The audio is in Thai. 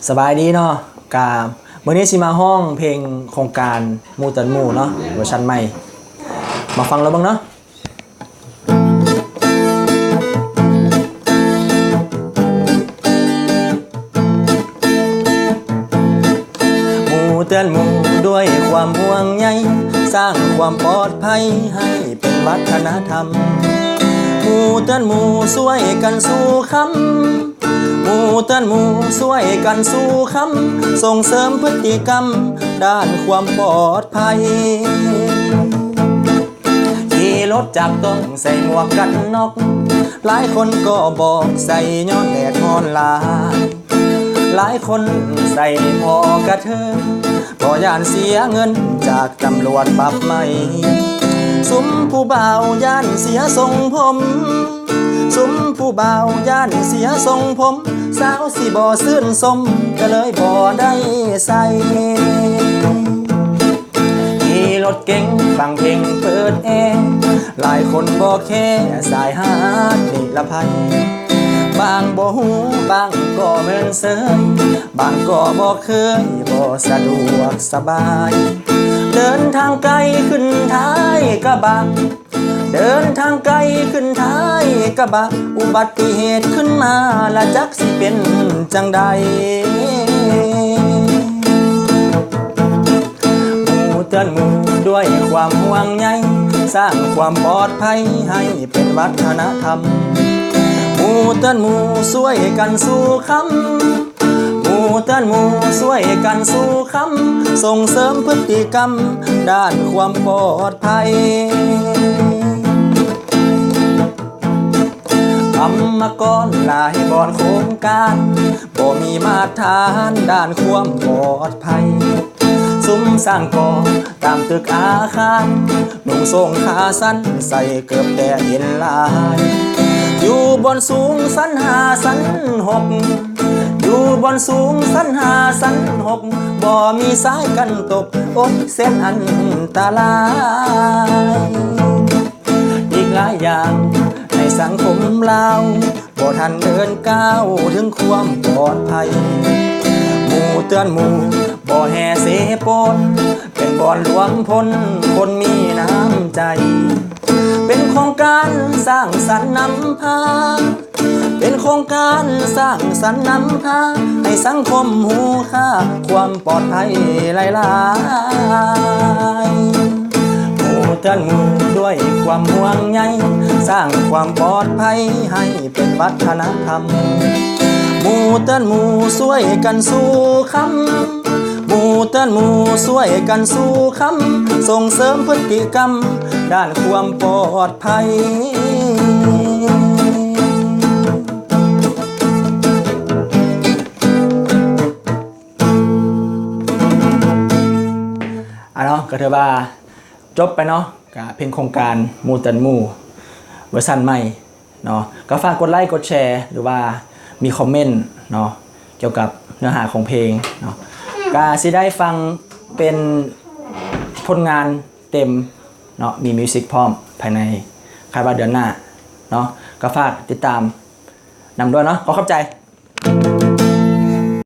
สบายดีเนาะกาเมื่อนี้สิมาห้องเพลงโครงการมูตันมูเนาะเวอร์ชันใหม่มาฟังแล้วบ้างเนาะมูเตือนมูด้วยความห่วงใยสร้างความปลอดภัยให้เป็นวัฒนธรรมมูเตือนมูช่วยกันสู้คำหมู่เตือนหมู่ช่วยกันสู้คำส่งเสริมพฤติกรรมด้านความปลอดภัยขี่รถจักรต้องใส่หมวกกันน็อกหลายคนก็บอกใส่ย้อนแดดฮ้อนหลายหลายคนใส่พอกระเทิงบ่ย่านเสียเงินจากตำรวจปรับใหม่สุมผู้บ่าวย่านเสียทรงผมสุมผู้บ่าวย่านเสียทรงผมสาวสิบ่ซื่นสมก็เลยบ่ได้ใส่ขี่รถเก๋งฟังเพลงเปิดแอร์หลายคนบ่แค่สายฮาร์ดนิรภัยบางบ่หูบางก็เมินเสยบางก็บ่เคยบ่สะดวกสบายเดินทางไกลขึ้นท้ายกระบะเดินทางไกลขึ้นท้ายกระบะอุบัติเหตุขึ้นมาละจักสิเป็นจังใดหมู่เตือนหมู่ด้วยความห่วงใยสร้างความปลอดภัยให้เป็นวัฒนธรรมหมู่เตือนหมู่ช่วยกันสู้คำหมู่เตือนหมู่ช่วยกันสู้คำส่งเสริมพฤติกรรมด้านความปลอดภัยกรรมกรหลายบอนโครงการบ่มีมาตรฐานด้านความปลอดภัยซุ้มสร้างก่อตามตึกอาคารนุ่งทรงขาสั้นใส่เกือบแต่เห็นลายอยู่บนสูงสัน5 สัน 6อยู่บนสูงสัน5 สัน 6บ่มีสายกันตกอดเส้นอันตรายอีกหลายอย่างในสังคมเราบ่ทันเดินก้าวถึงความปลอดภัยหมู่เตือนหมู่บ่แห่เสปนเป็นบ่อนรวมพลคนมีน้ำใจเป็นโครงการสร้างสรรค์นำพาเป็นโครงการสร้างสรรค์นำพาให้สังคมหูค่าความปลอดภัยหลายๆหมู่เตือนหมู่ด้วยความห่วงใยสร้างความปลอดภัยให้เป็นวัฒนธรรมหมู่เตือนหมู่ช่วยกันสู้คำหมู่เตือนหมู่ช่วยกันสู้คำส่งเสริมพฤติกรรมด้านความปลอดภัยเนาะก็ถือว่าจบไปเนาะกับเพลงโครงการมูตันมูเวอร์ชันใหม่เนาะก็ฝากกดไลค์กดแชร์หรือว่ามีคอมเมนต์เนาะเกี่ยวกับเนื้อหาของเพลงเนาะก็สิได้ฟังเป็นผลงานเต็มเนาะมีมิวสิกพร้อมภายในคาดว่าเดือนหน้าเนาะก็ฝากติดตามนำด้วยเนาะขอขอบใจ